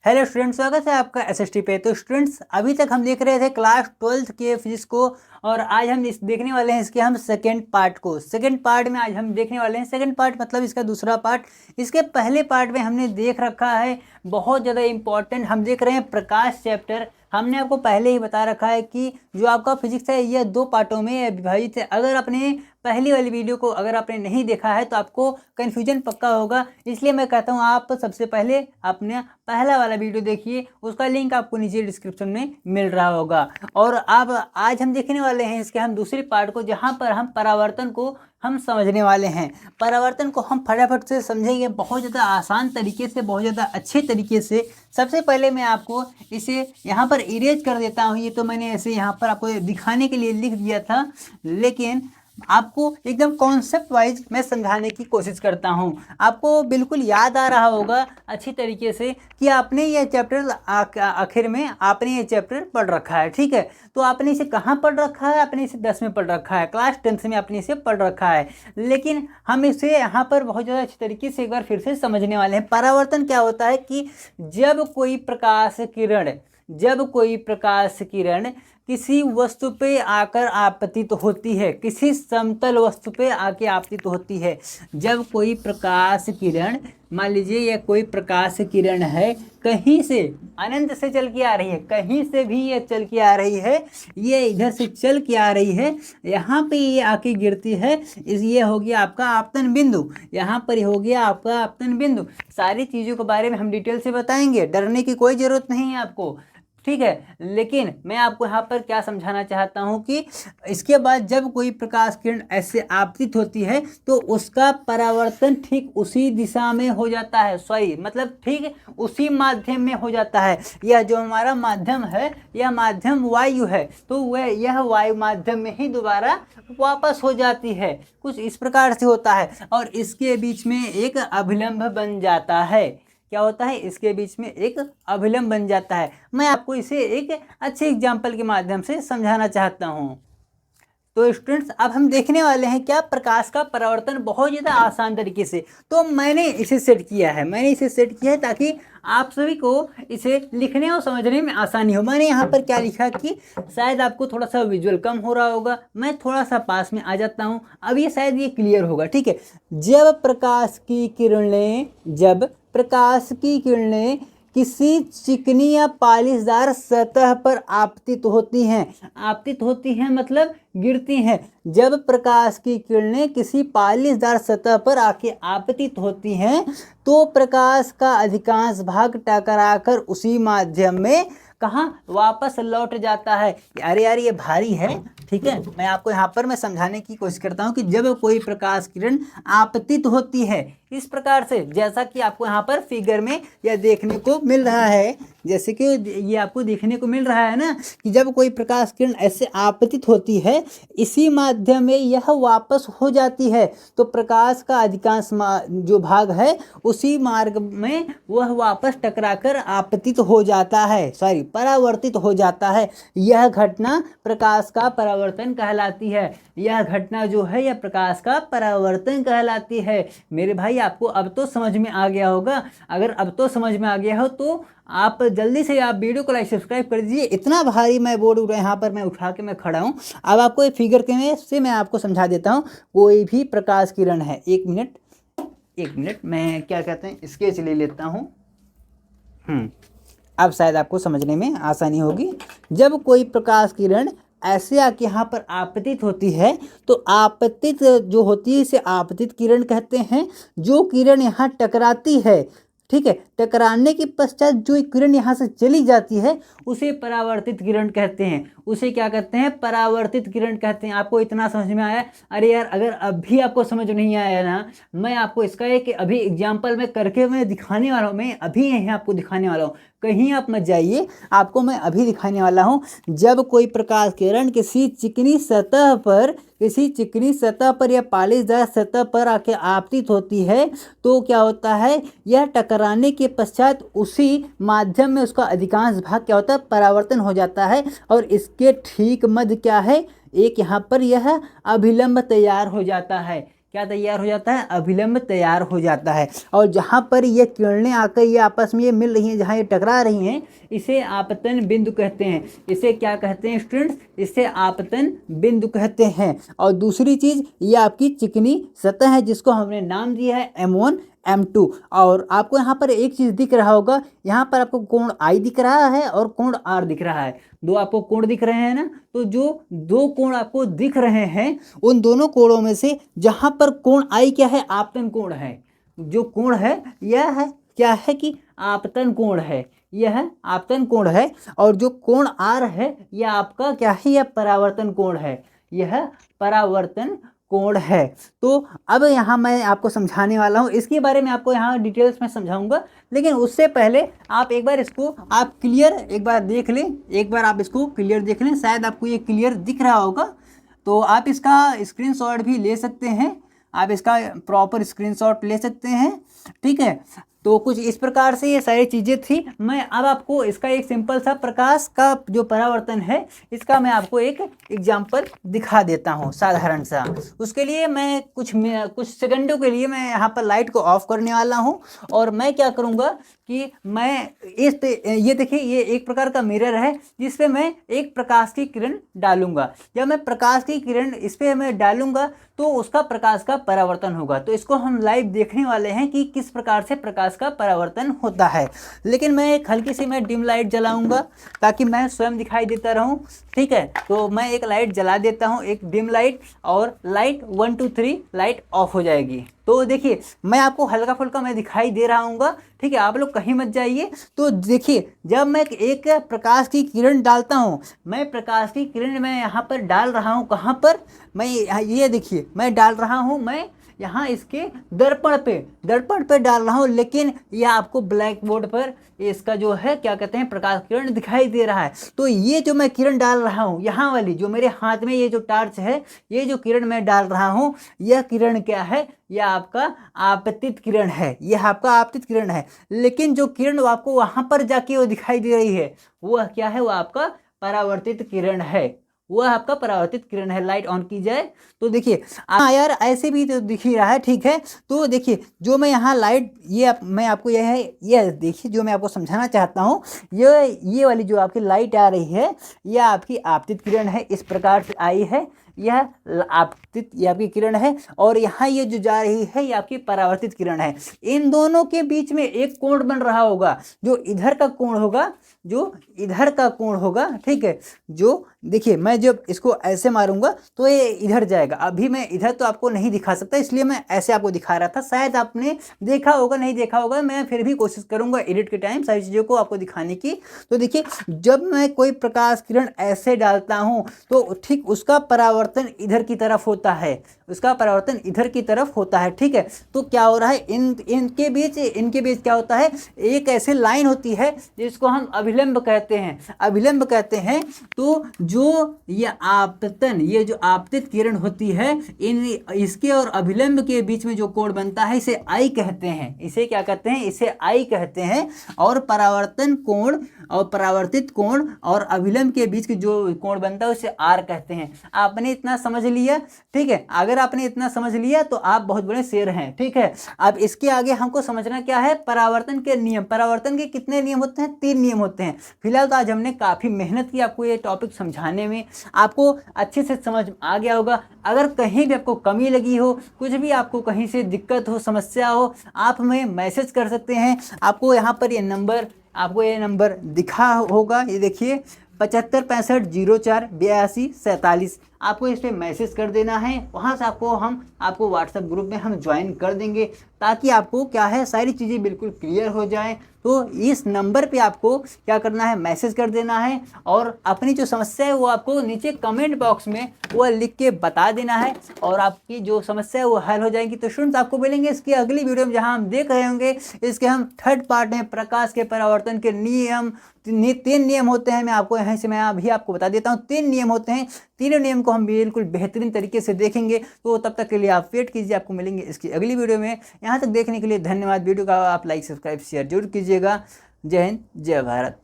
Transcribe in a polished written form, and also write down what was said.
Hello students, स्वागत है आपका एसएसटी पे। तो स्टूडेंट्स, अभी तक हम देख रहे थे क्लास 12th के फिजिक्स को, और आज हम देखने वाले हैं इसके हम सेकेंड पार्ट को। सेकेंड पार्ट में आज हम देखने वाले हैं, सेकेंड पार्ट मतलब इसका दूसरा पार्ट। इसके पहले पार्ट में हमने देख रखा है बहुत ज़्यादा इंपॉर्टेंट, हम देख रहे हैं प्रकाश चैप्टर। हमने आपको पहले ही बता रखा है कि जो आपका फिजिक्स है यह 2 पार्टों में विभाजित है। अगर आपने पहली वाली वीडियो को अगर आपने नहीं देखा है तो आपको कन्फ्यूजन पक्का होगा, इसलिए मैं कहता हूँ आप सबसे पहले अपने पहला वाला वीडियो देखिए, उसका लिंक आपको नीचे डिस्क्रिप्शन में मिल रहा होगा। और अब आज हम देखने वाले हैं इसके हम दूसरी पार्ट को, जहाँ पर हम परावर्तन को हम समझने वाले हैं। परावर्तन को हम फटाफट से समझेंगे बहुत ज़्यादा आसान तरीके से, बहुत ज़्यादा अच्छे तरीके से। सबसे पहले मैं आपको इसे यहाँ पर इरेज कर देता हूँ। ये तो मैंने ऐसे यहाँ पर आपको दिखाने के लिए लिख दिया था, लेकिन आपको एकदम कॉन्सेप्ट वाइज मैं समझाने की कोशिश करता हूँ। आपको बिल्कुल याद आ रहा होगा अच्छी तरीके से कि आपने ये चैप्टर आखिर में आपने ये चैप्टर पढ़ रखा है, ठीक है। तो आपने इसे कहाँ पढ़ रखा है? आपने इसे 10 में पढ़ रखा है, क्लास 10th में आपने इसे पढ़ रखा है। लेकिन हम इसे यहाँ पर बहुत ज़्यादा अच्छी तरीके से एक बार फिर से समझने वाले हैं। परावर्तन क्या होता है कि जब कोई प्रकाश किरण किसी वस्तु पे आकर आपतित होती है, किसी समतल वस्तु पे आके आपतित होती है। जब कोई प्रकाश किरण, मान लीजिए यह कोई प्रकाश किरण है, कहीं से अनंत से चल के आ रही है, कहीं से भी ये चल के आ रही है, ये इधर से चल के आ रही है, यहाँ पे ये आके गिरती है, ये हो गया आपका आपतन बिंदु, यहाँ पर हो गया आपका आपतन बिंदु। सारी चीज़ों के बारे में हम डिटेल से बताएंगे, डरने की कोई ज़रूरत नहीं है आपको, ठीक है। लेकिन मैं आपको यहाँ पर क्या समझाना चाहता हूँ कि इसके बाद जब कोई प्रकाश किरण ऐसे आपतित होती है तो उसका परावर्तन ठीक उसी दिशा में हो जाता है, मतलब ठीक उसी माध्यम में हो जाता है। यह जो हमारा माध्यम है, यह माध्यम वायु है, तो वह यह वायु माध्यम में ही दोबारा वापस हो जाती है। कुछ इस प्रकार से होता है, और इसके बीच में एक अभिलंब बन जाता है। क्या होता है? इसके बीच में एक अभिलंब बन जाता है। मैं आपको इसे एक अच्छे एग्जाम्पल के माध्यम से समझाना चाहता हूँ। तो स्टूडेंट्स, अब हम देखने वाले हैं क्या प्रकाश का परावर्तन बहुत ज़्यादा आसान तरीके से। तो मैंने इसे सेट किया है, ताकि आप सभी को इसे लिखने और समझने में आसानी हो। मैंने यहाँ पर क्या लिखा कि शायद आपको थोड़ा सा विजुअल कम हो रहा होगा, मैं थोड़ा सा पास में आ जाता हूँ, अब ये शायद ये क्लियर होगा, ठीक है। जब प्रकाश की किरणें किसी चिकनी या पालिशदार सतह पर आपतित होती हैं मतलब गिरती हैं। जब प्रकाश की किरणें किसी पालिशदार सतह पर आके आपतित होती हैं तो प्रकाश का अधिकांश भाग टकराकर उसी माध्यम में कहाँ वापस लौट जाता है। अरे यार, ये भारी है, ठीक है। मैं आपको यहाँ पर मैं समझाने की कोशिश करता हूँ कि जब कोई प्रकाश किरण आपतित होती है, इस प्रकार से, जैसा कि आपको यहाँ पर फिगर में यह देखने को मिल रहा है, जैसे कि ये आपको देखने को मिल रहा है ना, कि जब कोई प्रकाश किरण ऐसे आपतित होती है, इसी माध्यम में यह वापस हो जाती है, तो प्रकाश का अधिकांश जो भाग है उसी मार्ग में वह वापस टकराकर आपतित हो जाता है, परावर्तित हो जाता है। यह घटना प्रकाश का परावर्तन कहलाती है। यह घटना जो है यह प्रकाश का परावर्तन कहलाती है। मेरे भाई, आपको अब तो समझ में आ गया होगा। अगर अब तो समझ में आ गया हो तो आप जल्दी से आप वीडियो को लाइक सब्सक्राइब कर दीजिए। इतना भारी मैं बोर्ड यहाँ पर मैं उठा के मैं खड़ा हूँ। अब आपको एक फिगर के में से मैं आपको समझा देता हूँ। कोई भी प्रकाश किरण है, एक मिनट मैं क्या कहते हैं स्केच ले लेता हूँ। अब शायद आपको समझने में आसानी होगी। जब कोई प्रकाश किरण ऐसे आके यहाँ पर आपतित होती है तो आपतित जो होती है इसे आपतित किरण कहते हैं। जो किरण यहाँ टकराती है, ठीक है, टकराने के पश्चात जो किरण यहाँ से चली जाती है उसे परावर्तित किरण कहते हैं। उसे क्या कहते हैं? परावर्तित किरण कहते हैं। आपको इतना समझ में आया? अरे यार, अगर अभी आपको समझ नहीं आया ना, मैं आपको इसका एक अभी एग्जाम्पल में करके मैं दिखाने वाला हूँ। मैं अभी यहीं आपको दिखाने वाला हूँ, कहीं आप मत जाइए, आपको मैं अभी दिखाने वाला हूँ। जब कोई प्रकाश किरण किसी चिकनी सतह पर या पालिशदार सतह पर आके आपतित होती है तो क्या होता है? यह टकराने के पश्चात उसी माध्यम में उसका अधिकांश भाग क्या होता है? परावर्तन हो जाता है। और इसके ठीक मध्य क्या है? एक यहाँ पर यह अभिलंब तैयार हो जाता है। क्या तैयार हो जाता है, अभिलंब तैयार हो जाता है। और जहाँ पर ये किरणें आकर ये आपस में ये मिल रही हैं, जहाँ ये टकरा रही हैं, इसे आपतन बिंदु कहते हैं। इसे क्या कहते हैं स्टूडेंट्स, इसे आपतन बिंदु कहते हैं। और दूसरी चीज ये आपकी चिकनी सतह है जिसको हमने नाम दिया है M1 M2। और आपको यहाँ पर एक चीज दिख रहा होगा, यहाँ पर आपको कोण I दिख रहा है और कोण R दिख रहा है। दो आपको कोण दिख रहे हैं ना, तो जो दो कोण आपको दिख रहे हैं उन दोनों कोणों में से जहाँ पर कोण I क्या है, आपतन कोण है। जो कोण है यह है क्या है कि आपतन कोण है, यह आपतन कोण है। और जो कोण R है यह आपका क्या है, यह परावर्तन कोण है, यह परावर्तन कोण है। तो अब यहाँ मैं आपको समझाने वाला हूँ, इसके बारे में आपको यहाँ डिटेल्स में समझाऊंगा। लेकिन उससे पहले आप एक बार इसको आप क्लियर एक बार देख लें, एक बार आप इसको क्लियर देख लें, शायद आपको ये क्लियर दिख रहा होगा। तो आप इसका स्क्रीनशॉट भी ले सकते हैं, आप इसका प्रॉपर स्क्रीनशॉट ले सकते हैं, ठीक है। तो कुछ इस प्रकार से ये सारी चीज़ें थी। मैं अब आपको इसका एक सिंपल सा प्रकाश का जो परावर्तन है इसका मैं आपको एक एग्जांपल दिखा देता हूँ साधारण सा। उसके लिए मैं कुछ सेकंडों के लिए मैं यहाँ पर लाइट को ऑफ करने वाला हूँ। और मैं क्या करूँगा कि मैं ये देखिए ये एक प्रकार का मिरर है जिस पे मैं एक प्रकाश की किरण डालूंगा। जब मैं प्रकाश की किरण इस पर मैं डालूंगा तो उसका प्रकाश का परावर्तन होगा। तो इसको हम लाइव देखने वाले हैं कि किस प्रकार से प्रकाश का परावर्तन होता है। लेकिन मैं एक हल्की सी मैं डिम लाइट जलाऊंगा ताकि मैं स्वयं दिखाई देता रहूं, ठीक है। तो मैं एक लाइट जला देता हूं, एक डिम लाइट, और लाइट 1 2 3 लाइट ऑफ हो जाएगी। तो देखिए मैं आपको हल्का फुल्का मैं दिखाई दे रहा हूँ, ठीक है, आप लोग कहीं मत जाइए। तो देखिए जब मैं एक प्रकाश की किरण डालता हूँ, मैं प्रकाश की किरण मैं यहाँ पर डाल रहा हूँ, कहाँ पर, मैं ये देखिए मैं डाल रहा हूँ, मैं यहाँ इसके दर्पण पे डाल रहा हूँ। लेकिन यह आपको ब्लैक बोर्ड पर इसका जो है क्या कहते हैं प्रकाश किरण दिखाई दे रहा है। तो ये जो मैं किरण डाल रहा हूँ, यहाँ वाली जो मेरे हाथ में ये जो टार्च है, ये जो किरण मैं डाल रहा हूँ, यह किरण क्या है, यह आपका आपतित किरण है, यह आपका आपतित किरण है। लेकिन जो किरण आपको वहां पर जाके वो दिखाई दे रही है वह क्या है, वह आपका परावर्तित किरण है, वह आपका परावर्तित किरण है। लाइट ऑन की जाए तो देखिए यार ऐसे भी तो दिख ही रहा है, ठीक है। तो देखिए जो मैं यहाँ लाइट मैं आपको यह देखिए जो मैं आपको समझाना चाहता हूँ, ये वाली जो आपकी लाइट आ रही है यह आपकी आपतित किरण है, इस प्रकार से आई है, यह आपतित ये आपकी किरण है। और यहाँ ये जो जा रही है ये आपकी परावर्तित किरण है। इन दोनों के बीच में एक कोण बन रहा होगा, जो इधर का कोण होगा, जो इधर का कोण होगा, ठीक है। जो देखिए मैं जब इसको ऐसे मारूंगा तो ये इधर जाएगा। अभी मैं इधर तो आपको नहीं दिखा सकता, इसलिए मैं ऐसे आपको दिखा रहा था। शायद आपने देखा होगा, नहीं देखा होगा, मैं फिर भी कोशिश करूंगा एडिट के टाइम सारी चीज़ों को आपको दिखाने की। तो देखिए जब मैं कोई प्रकाश किरण ऐसे डालता हूँ तो ठीक उसका परावर्तन इधर की तरफ होता है, उसका परावर्तन इधर की तरफ होता है, ठीक है। तो क्या हो रहा है, इनके बीच क्या होता है, एक ऐसे लाइन होती है जिसको हम अभिलंब कहते हैं। तो जो ये आपतन, ये जो आपतित किरण होती है, इसके और अभिलंब के बीच में जो कोण बनता है इसे आई कहते हैं। इसे क्या कहते हैं, इसे आई कहते हैं। और परावर्तन कोण और परावर्तित कोण और अभिलंब के बीच की जो कोण बनता है उसे आर कहते हैं। आपने इतना समझ लिया, ठीक है। अगर आपने इतना समझ लिया तो आप बहुत बड़े शेर हैं, ठीक है। अब इसके आगे हमको समझना क्या है, परावर्तन के नियम। परावर्तन के कितने नियम होते हैं, 3 नियम होते हैं। फिलहाल तो आज हमने काफ़ी मेहनत की आपको ये टॉपिक समझाने में, आपको अच्छे से समझ आ गया होगा। अगर कहीं भी आपको कमी लगी हो, कुछ भी आपको कहीं से दिक्कत हो, समस्या हो, आप हमें मैसेज कर सकते हैं। आपको यहाँ पर ये नंबर दिखा होगा, ये देखिए 75 65 04 82 47। आपको इस पर मैसेज कर देना है, वहाँ से हम आपको व्हाट्सएप ग्रुप में हम ज्वाइन कर देंगे, ताकि आपको क्या है सारी चीज़ें बिल्कुल क्लियर हो जाएं। तो इस नंबर पे आपको क्या करना है, मैसेज कर देना है, और अपनी जो समस्या है वो आपको नीचे कमेंट बॉक्स में वो लिख के बता देना है, और आपकी जो समस्या है वो हल हो जाएगी। तो स्टूडेंट्स आपको मिलेंगे इसकी अगली वीडियो में, जहाँ हम देख रहे होंगे इसके हम 3rd पार्ट में प्रकाश के परावर्तन के नियम। 3 नियम होते हैं, मैं आपको यहाँ से मैं अभी आपको बता देता हूँ। 3 नियम होते हैं, तीनों नियम को हम बिल्कुल बेहतरीन तरीके से देखेंगे। तो तब तक के लिए आप वेट कीजिए, आपको मिलेंगे इसकी अगली वीडियो में। यहाँ तक देखने के लिए धन्यवाद। वीडियो का आप लाइक सब्सक्राइब शेयर जरूर कीजिएगा। जय हिंद, जय भारत।